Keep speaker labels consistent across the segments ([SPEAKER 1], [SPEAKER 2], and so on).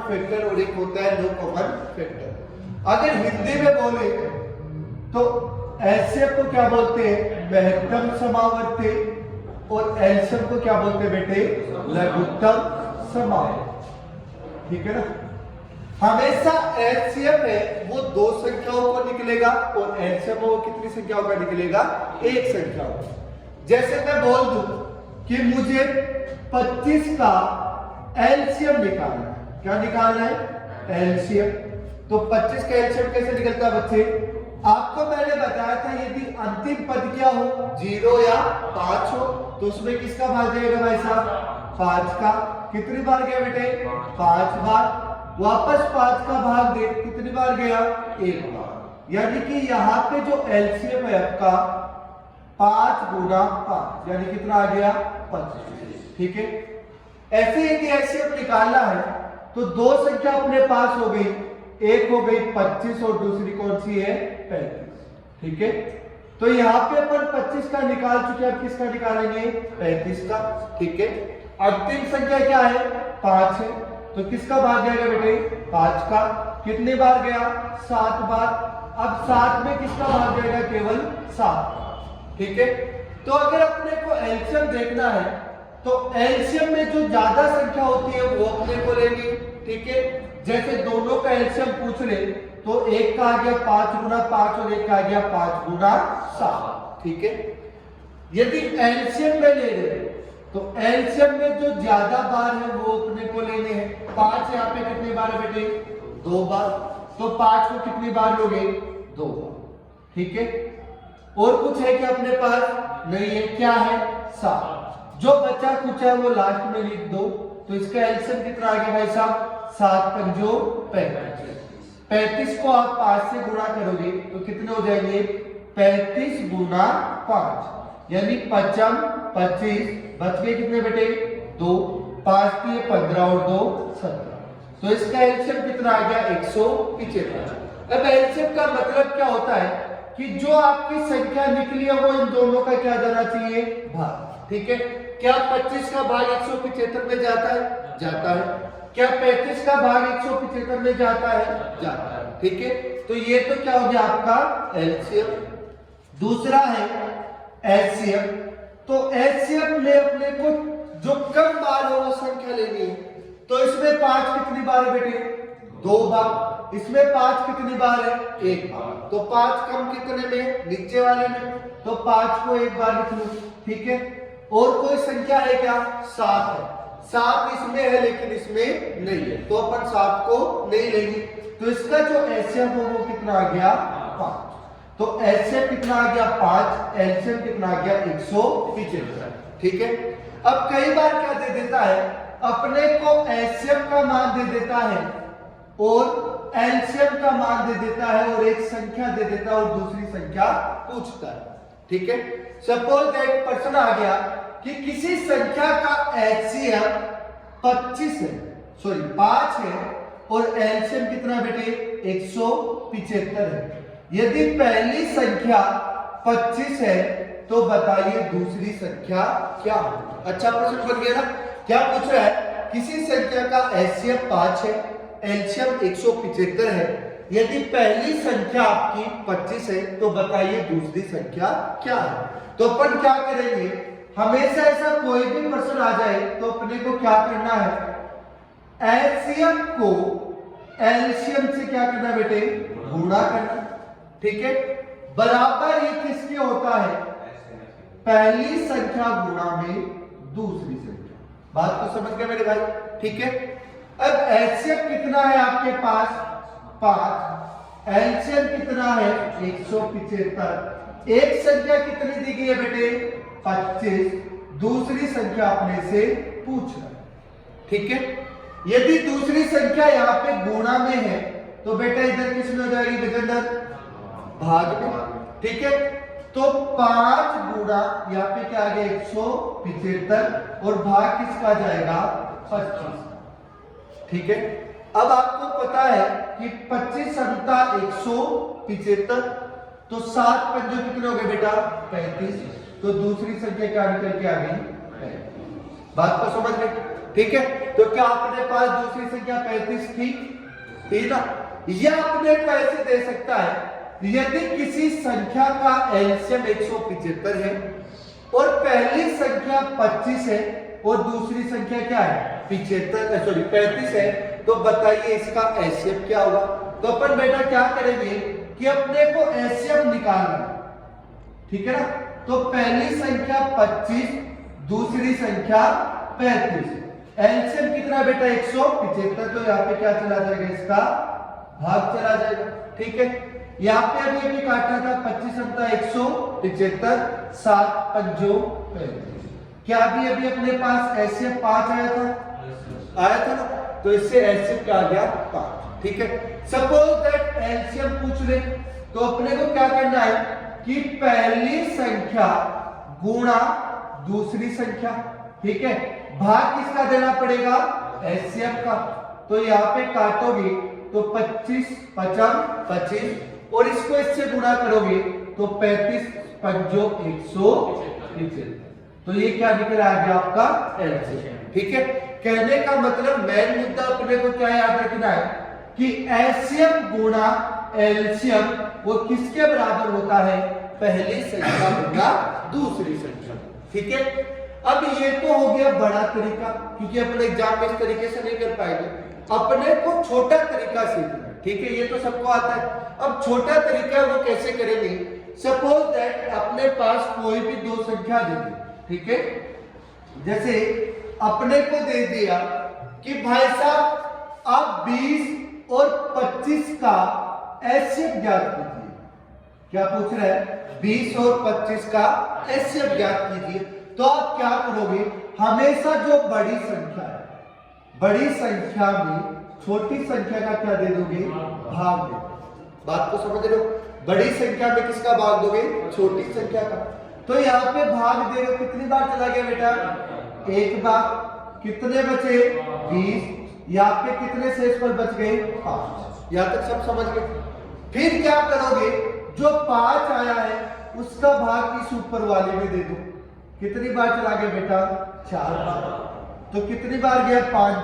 [SPEAKER 1] Factor और एक होता है नो कॉमन फैक्टर। अगर हिंदी में बोले तो एलसीएम को क्या बोलते हैं? महत्तम समावर्ती, और एलसीएम को क्या बोलते हैं बेटे? लघुत्तम समावर्ती। ठीक है ना? हमेशा एलसीएम में वो दो संख्याओं को निकलेगा और एलसीएम में वो कितनी संख्याओं का निकलेगा? एक संख्या। जैसे मैं बोल दूं कि मुझे 25 का एलसीएम निकालना है। क्या निकालना है? एलसीएम। तो 25 का एलसीएम कैसे निकलता है बच्चे? आपको मैंने बताया था यदि अंतिम पद क्या हो, 0 या 5 हो, तो उसमें किसका भाग जाएगा भाई साहब? 5 का। कितनी बार गया बेटे? 5 बार। वापस 5 का भाग दे, कितनी बार गया? 1 बार। यानी कि यहाँ पे जो एलसीएम है आपका 5 गुना 5, यानी कितना आ गया? 25। ठीक है? ऐसे यदि एलसीएम निकालना है तो दो संख्या अपने पास हो गई, एक हो गई 25 और दूसरी कौन सी है? 35। ठीक है? तो यहाँ पे अपन 25 का निकाल चुके हैं, अब किसका निकालेंगे? 35 का। ठीक है? अंतिम संख्या क्या है? 5 है, तो किसका भाग जाएगा बेटे? 5 का। कितनी बार गया? 7 बार। अब 7 में किसका भाग जाएगा? केवल 7। ठीक है? तो अगर अपने को एलसीएम देखना है तो एलसीएम में जो ज्यादा संख्या होती है वो अपने को लेनी। ठीक है? जैसे दोनों का एलसीएम पूछ ले तो एक का आ गया 5 गुना 5 और एक का आ गया 5 गुना 7। ठीक है? यदि एलसीएम में ले रहे तो एलसीएम में जो ज्यादा बार है वो अपने को लेने हैं। 5 यहाँ पे कितनी बार है बेटे? 2 बार। तो 5 को कितनी बार लोगे? 2 बार। ठीक है? और कुछ है क्या अपने पास? नहीं है। क्या है? 7। जो बचा कुछ है वो लास्ट में लिख दो। तो इसका एलसीएम कितना आ गया भाई साहब? 7 पंजो 35। 35 को आप 5 से गुणा करोगे तो कितने हो जाएंगे? 35 गुना 5, यानी 55 25। बच गए कितने बेटे? 2। 5 दिए 15 और 2 17। तो इसका एलसीएम कितना आ गया? 175। अब एलसीएम का मतलब क्या होता है कि जो आपकी संख्या निकली है वो इन दोनों का क्या जाना चाहिए? भाग। ठीक है? क्या 25 का भाग 175 में जाता है? जाता है। क्या 35 का भाग 175 में जाता है? जाता है। ठीक है? तो ये तो क्या हो गया आपका एलसीएम। दूसरा है एचसीएफ। तो एचसीएफ में अपने को जो कम बार हो वो संख्या लेनी है। तो इसमें 5 कितनी बार है बेटे? 2 बार। इसमें 5 कितनी बार है? 1 बार। तो 5 कम कितने में? नीचे वाले में। तो 5 को 1 बार लिख लो। ठीक है? और कोई संख्या है क्या? 7 है। 7 इसमें है लेकिन इसमें नहीं है, तो अपन 7 को नहीं लेंगे। तो इसका जो एचसीएफ हो वो कितना आ गया? 5। तो एचसीएफ कितना आ गया? 5। एलसीएम कितना आ गया? 175। ठीक है? अब कई बार क्या दे देता है, अपने को एचसीएफ का मान दे देता है और एलसीएम का मान दे देता है और एक संख्या दे देता है और दूसरी संख्या पूछता है। ठीक है? सपोज एक प्रश्न आ गया कि किसी संख्या का एचसीएफ 25 है, सॉरी 5 है और एलसीएम कितना बेटे? 175 है। यदि पहली संख्या 25 है तो बताइए दूसरी संख्या क्या होगी? अच्छा प्रश्न बन गया ना? क्या पूछ रहा है? किसी संख्या का एचसीएफ 5 है, एलसीएम 175 है। यदि पहली संख्या आपकी 25 है तो बताइए दूसरी संख्या क्या है? तो अपन क्या करेंगे, हमेशा ऐसा कोई भी प्रश्न आ जाए तो अपने को क्या करना है? एलसीएम को एलसीएम से क्या करना बेटे? गुणा करना। ठीक है? बराबर ये किसके होता है? पहली संख्या गुणा में दूसरी संख्या। बात तो समझ गए मेरे भाई? ठीक है? अब एचसीएफ कितना है आपके पास? 5। एलसीएम कितना है? 175। एक संख्या कितनी दी गई है बेटे? 25। दूसरी संख्या अपने से पूछ रहा है। ठीक है? यदि दूसरी संख्या यहाँ पे गुणा में है तो बेटा इधर किसमें हो जाएगी? गजेंद्र भाग में। ठीक है? तो 5 गुणा यहाँ पे क्या आ गया? 175 और भाग किसका जाएगा? 25। ठीक है? अब आपको पता है कि 25 संता 175, तो 7 पंजों कितने हो गए बेटा? 35। तो दूसरी संख्या क्या निकल के आ गई? 35। बात को समझ गए? ठीक है, तो क्या अपने पास दूसरी संख्या 35 थी ना? यह अपने को ऐसे दे सकता है, यदि किसी संख्या का एलसीएम 175 है और पहली संख्या 25 है और दूसरी संख्या क्या है 35 है, तो बताइए इसका एलसीएम क्या होगा? तो अपन बेटा क्या करेंगे कि अपने को एलसीएम निकालना, ठीक है ना? तो पहली संख्या 25, दूसरी संख्या 35, एलसीएम कितना बेटा 175, तो यहाँ पे क्या चला जाएगा, इसका भाग चला जाएगा, ठीक है। यहाँ पे अभी काटना था 25 175, 7 5 35, क्या अभी अपने पास एलसीएम 5 आया था ना? तो इससे एलसीएम क्या आ गया 5, ठीक है। सपोज दैट एलसीएम पूछ ले, तो अपने को क्या करना है कि पहली संख्या गुणा दूसरी संख्या, ठीक है, भाग किसका देना पड़ेगा एलसीएम का। तो यहाँ पे काटोगे तो 25 55 25 और इसको इससे गुणा करोगे तो 35 5 175, तो ये क्या निकल आ गया आपका एलसीएम, ठीक है। कहने का मतलब मेन मुद्दा अपने को क्या याद रखना है कि एलसीएम गुणा एलसीएम वो किसके बराबर होता है, पहली संख्या गुणा दूसरी संख्या, ठीक है। अब ये तो हो गया बड़ा तरीका, क्योंकि अपने एग्जाम में इस तरीके से नहीं कर पाएंगे, अपने को छोटा तरीका सीखना है, ठीक है, ये तो सबको आता है। अब छोटा तरीका वो कैसे करेंगे, सपोज दैट अपने पास कोई भी दो संख्या दे दी, ठीक है, जैसे अपने को दे दिया कि भाई साहब आप 20 और 25 का एलसीएम ज्ञात कीजिए। क्या पूछ रहा है, 20 और 25 का एलसीएम ज्ञात कीजिए। तो आप क्या करोगे, हमेशा जो बड़ी संख्या है, बड़ी संख्या में छोटी संख्या का क्या दे दोगे, भाग दे। बात को समझ रहे हो, बड़ी संख्या में किसका भाग दोगे, छोटी संख्या का। तो यहाँ पे भाग दे रहे हो, कितनी बार चला गया बेटा, एक बार, कितने बचे 20, यहाँ पे कितने शेषफल बच गए 5, यहाँ तक सब समझ गए। फिर क्या करोगे, जो 5 आया है उसका भाग इस ऊपर वाले में दे दो। कितनी बार चला गया बेटा, 4 बार, तो कितनी बार गया 5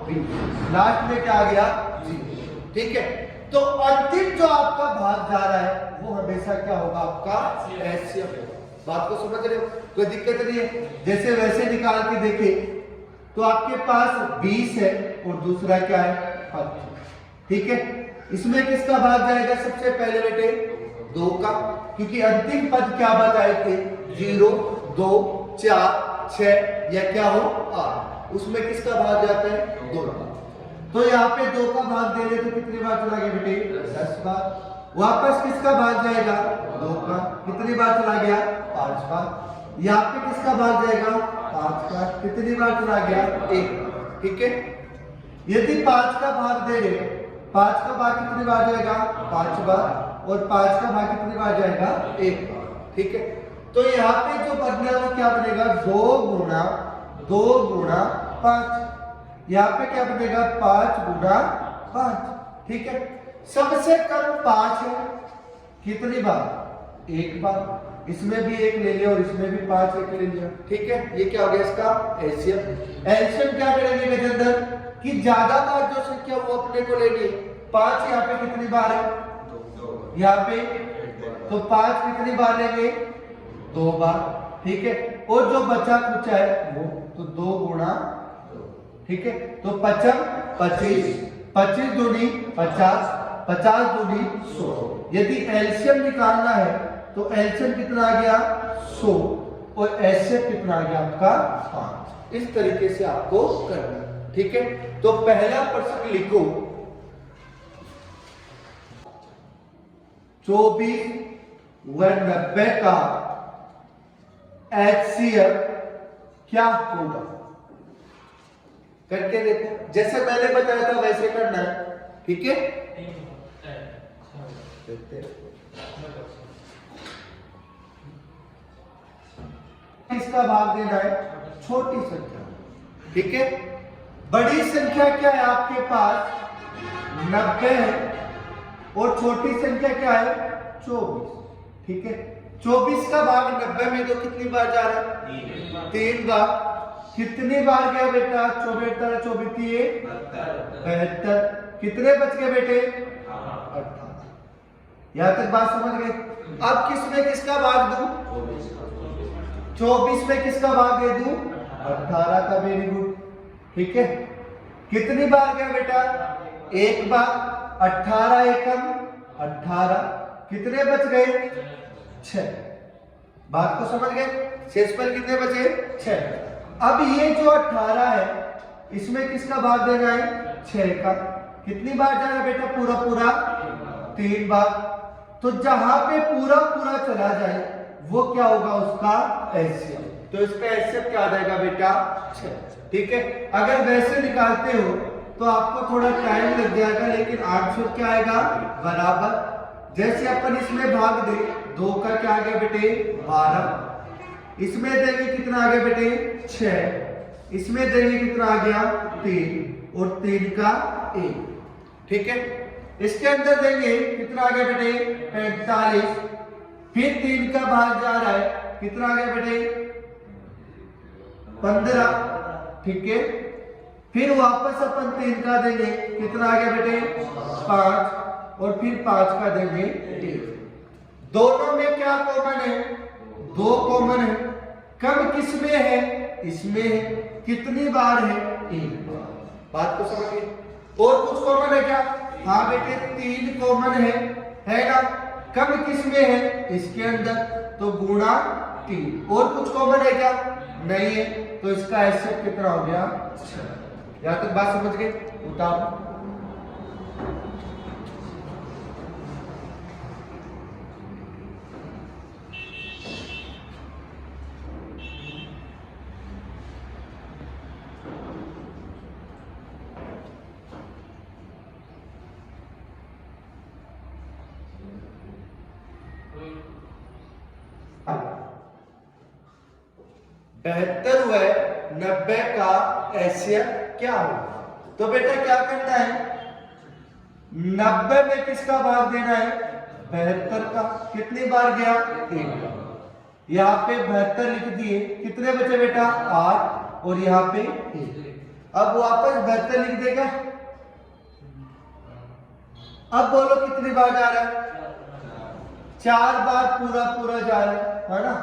[SPEAKER 1] 20, लास्ट में क्या आ गया 0, ठीक है। तो अंतिम जो आपका भाग जा रहा है वो हमेशा क्या होगा, आपका एलसीएम होगा। बात को समझ रहे हो, कोई दिक्कत नहीं है। जैसे वैसे निकाल के देखे तो आपके पास 20 है और दूसरा क्या है 5, ठीक है। इसमें किसका भाग जाएगा, सबसे पहले बेटे 2 का, क्योंकि अंतिम पद क्या बताए थे, 0 2 4 6 या क्या हो 8, उसमें किसका भाग जाता है 2 का। तो यहाँ पे 2 का भाग दे रहे तो कितनी बार चला गया बेटे, 10 बार। वापस किसका भाग जाएगा, 2 का, कितनी बार चला गया 5 बार। यहाँ पे किसका भाग जाएगा 5 बार, कितनी बार चला गया 1 बार, ठीक है। यदि 5 का भाग दे रहे, 5 का भाग कितनी बार जाएगा 5 बार, और 5 का भाग कितनी बार जाएगा 1 बार, ठीक है। तो यहाँ पे जो बदला वो क्या बनेगा, 2 गुणा 5, यहाँ पे क्या बनेगा 5 गुणा 5, ठीक है। सबसे कम 5 है, कितनी बार 1 बार, इसमें भी 1 ले लिया और इसमें भी 5 1 ले लिया, ठीक है। ये क्या हो गया इसका एलसीएम। एलसीएम क्या करेंगे गजेंद्र कि ज्यादा बार जो संख्या वो अपने को लेनी है, 5 यहाँ पे कितनी बार है, यहाँ पे, तो 5 कितनी बार लेंगे 2 बार, ठीक है। और जो बचा कुछ है वो तो 2 गुणा 2, ठीक है। तो 25 25 25 दूनी 50 50 दूनी 100। यदि एलसीएम निकालना है तो एलसीएम कितना आ गया 100 और एचसीएफ कितना आ गया आपका 5। इस तरीके से आपको करना है, ठीक है। तो पहला प्रश्न लिखो, 24 व 90 का एचसीएफ क्या होगा, करके देखो। जैसे मैंने बताया था वैसे करना है, ठीक है। इसका भाग देना है छोटी संख्या, ठीक है। बड़ी संख्या क्या है आपके पास 90 है और छोटी संख्या क्या है 24, ठीक है। 24 का भाग 90 में तो कितनी बार जा रहा है 3 बार, कितनी बार गया बेटा? 74 24 72। कितने बच गए बेटे? 18। यहां तक बात समझ गए? अब किसमें किसका भाग दूं? 24 में किसका भाग दे दूं? 18 का। Very good. ठीक है, कितनी बार गया बेटा? एक बार। 18 एकम 18। कितने बच गए? 6। बात को समझ गए? शेषफल कितने बचे? 6। अब ये जो 18 है इसमें किसका भाग देना है? 6 का। कितनी बार जा रहा है बेटा? पूरा पूरा 3 बार। तो जहां पे पूरा पूरा चला जाए वो क्या होगा? उसका एलसीएम। तो इसका एलसीएम क्या आ जाएगा बेटा? 6। ठीक है, अगर वैसे निकालते हो तो आपको थोड़ा टाइम लग जाएगा, लेकिन आंसर क्या आएगा? बराबर। जैसे अपन इसमें भाग दे, 2 का क्या आ गया बेटे? 12। इसमें देंगे कितना आ गया बेटे? 6। इसमें देंगे कितना आ गया? 3। और 3 का 1। ठीक है, इसके अंदर देंगे कितना आ गया बेटे? 45। फिर 3 का भाग जा रहा है, कितना आ गया बेटे? 15। ठीक है, फिर वापस अपन 3 का देंगे, कितना आ गया बेटे? 5। और फिर 5 का देंगे 1। दोनों में क्या कॉमन है? 2 कॉमन है। कम किस में है? इसमें है। कितनी बार है? 1 बार। बात को समझिए। और कुछ कॉमन है क्या? हाँ बेटे, 3 कॉमन है ना? कम किस में है? इसके अंदर, तो गुणा 3। और कुछ कॉमन है क्या? नहीं है। तो इसका एलसीएम कितना हो गया? 6। यहां तक बात समझ गए? उतारो। बेहतर हुआ 90 का एलसीएम क्या होगा? तो बेटा क्या करना है? 90 में किसका भाग देना है? 72 का। कितनी बार गया? 1 बार। यहाँ पे 72 लिख दिए, कितने बचे बेटा? 8। और यहाँ पे 1। अब वापस 72 लिख देगा। अब बोलो कितनी बार जा रहा है? 4 बार पूरा पूरा जा रहा है ना?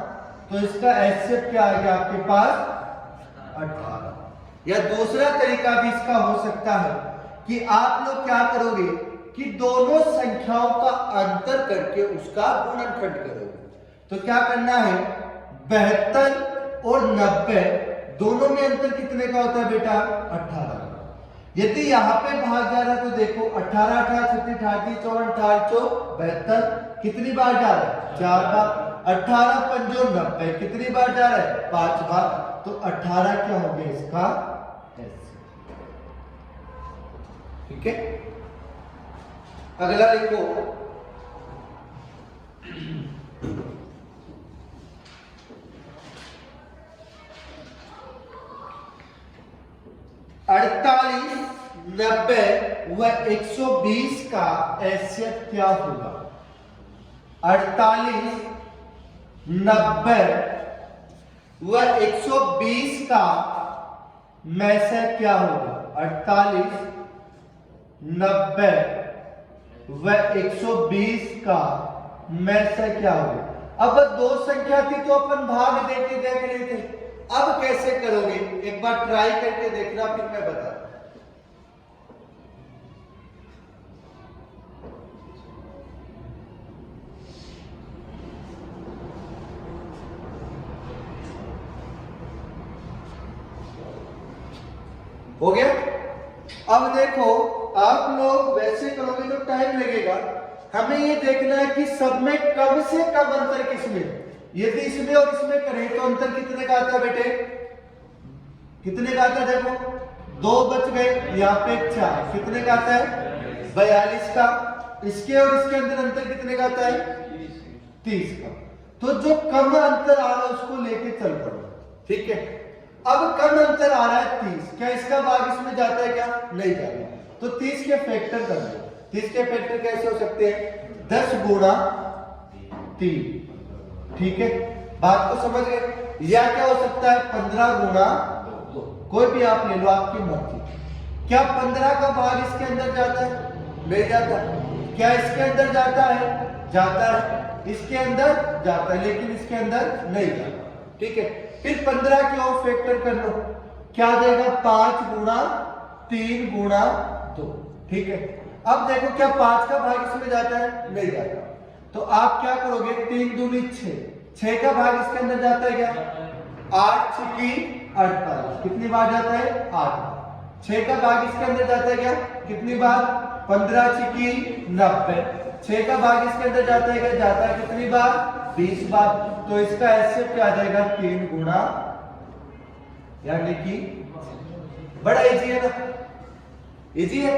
[SPEAKER 1] तो इसका एलसीएम क्या आ गया आपके पास? 18। या दूसरा तरीका भी इसका हो सकता है कि आप लोग क्या करोगे कि दोनों संख्याओं का अंतर करके उसका गुणनखंड करोगे। तो क्या करना है? 72 और 90 दोनों में अंतर कितने का होता है बेटा? 18। यदि यहाँ पे भाग जा रहा है तो देखो 18 18 36 38 54 72 कितनी बार जा रहा है? 4 बार। 18 पंजो 90 कितनी बार जा रहा है? 5 बार। तो 18 क्या हो गया इसका एलसीएम। ठीक है, अगला लिखो। अड़तालीस 90 व 120 का एलसीएम क्या होगा? 48 90 व 120 का मैसे क्या होगा? 48 90 व 120 का मैसे क्या होगा? अब 2 संख्या थी तो अपन भाग देके देख रहे थे। अब कैसे करोगे? एक बार ट्राई करके देखना, फिर मैं बता। हो गया? अब देखो, आप लोग वैसे करोगे तो टाइम लगेगा। हमें ये देखना है कि सब में कम से कम अंतर किसमें। यदि इसमें और इसमें करें तो अंतर कितने का आता है बेटे? कितने का आता है? देखो 2 बच गए, यहाँ पे 4। कितने का आता है? 42 का। इसके और इसके अंदर अंतर कितने का आता है? 30 का। तो जो कम अंतर आ रहा है उसको लेके चल पड़ो। ठीक है, अब कम अंतर आ रहा है 30। क्या इसका भाग इसमें जाता है? क्या नहीं जाता। तो 30 के फैक्टर कर दो। 30 के फैक्टर कैसे हो सकते हैं? 10 गुणा 3। ठीक है, बात को समझ गए? या क्या हो सकता है? 15 गुणा 2। कोई भी आप ले लो, आपकी मर्जी। क्या 15 का भाग इसके अंदर जाता है? नहीं जाता। क्या इसके अंदर जाता है? जाता है। इसके अंदर जाता है, लेकिन इसके अंदर नहीं जाता। ठीक है, फिर 15 की और फैक्टर कर लो, क्या देगा? 5 गुणा 3 गुणा 2। ठीक है, अब देखो क्या 5 का भाग इसमें जाता है? नहीं जाता। तो आप क्या करोगे? 3 दूनी 6, 6 का भाग इसके अंदर जाता है क्या? 8 छिकी 48, कितनी बार जाता है? 8 बार। 6 का भाग इसके अंदर जाता है क्या? कितनी बार? 15 छिकी 90, 6 का भाग इसके अंदर जाता है क्या? जाता है कितनी बार? 20 बार। तो इसका एचसीएफ क्या आ जाएगा? 3 गुणा, यानी कि बड़ा इजी है ना, इजी है।